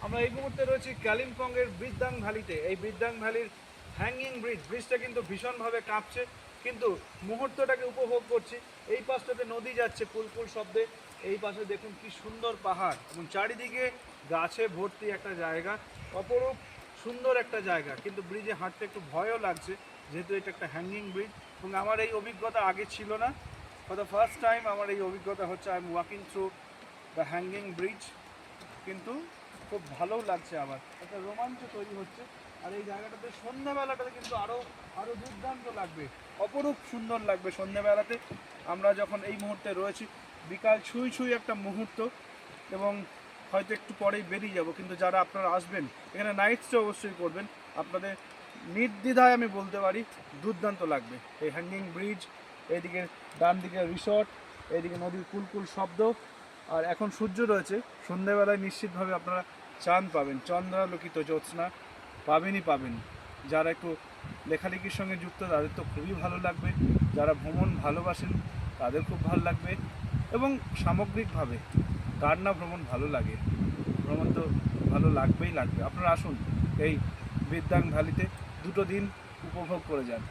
আমরা এই মুহূর্তে রয়েছি কালিম্পংয়ের বৃদ্ধাং ভ্যালিতে। এই বৃদ্ধাং ভ্যালির হ্যাঙ্গিং ব্রিজটা কিন্তু ভীষণভাবে কাঁপছে, কিন্তু মুহূর্তটাকে উপভোগ করছি। এই পাশটাতে নদী যাচ্ছে পুলপুল শব্দে, এই পাশে দেখুন কি সুন্দর পাহাড় এবং চারিদিকে গাছে ভর্তি একটা জায়গা, অপরূপ সুন্দর একটা জায়গা। কিন্তু ব্রিজে হাঁটতে একটু ভয়ও লাগছে, যেহেতু এটা একটা হ্যাঙ্গিং ব্রিজ এবং আমার এই অভিজ্ঞতা আগে ছিল না। ফর দ্য ফার্স্ট টাইম আমার এই অভিজ্ঞতা হচ্ছে। I am walking through the hanging bridge, কিন্তু খুব ভালোও লাগছে, আমার একটা রোমাঞ্চ তৈরি হচ্ছে। আর এই জায়গাটাতে সন্ধ্যাবেলাটাতে কিন্তু আরও দুর্দান্ত লাগবে, অপরূপ সুন্দর লাগবে সন্ধ্যাবেলাতে। আমরা যখন এই মুহূর্তে রয়েছি, বিকাল ছুঁই ছুঁই একটা মুহূর্ত, এবং হয়তো একটু পরেই বেরিয়ে যাব। কিন্তু যারা আপনারা আসবেন এখানে নাইট স্টে অবশ্যই করবেন, আপনাদের নির্দ্বিধায় আমি বলতে পারি দুর্দান্ত লাগবে। এই হ্যাঙ্গিং ব্রিজ, এইদিকে ডান দিকে রিসর্ট, এইদিকে নদীর কুলকুল শব্দ, আর এখন সূর্য রয়েছে। সন্ধ্যাবেলায় নিশ্চিতভাবে আপনারা চাঁদ পাবেন, চন্দ্রালোকিত জ্যোৎস্না পাবেন। যারা একটু লেখালেখির সঙ্গে যুক্ত তাদের তো খুবই ভালো লাগবে, যারা ভ্রমণ ভালোবাসেন তাদের খুব ভালো লাগবে, এবং সামগ্রিকভাবে কার না ভ্রমণ ভালো লাগে, ভ্রমণ তো ভালো লাগবেই লাগবে। আপনারা আসুন এই বৃদ্ধাং ভ্যালিতে, দুটো দিন উপভোগ করে যান।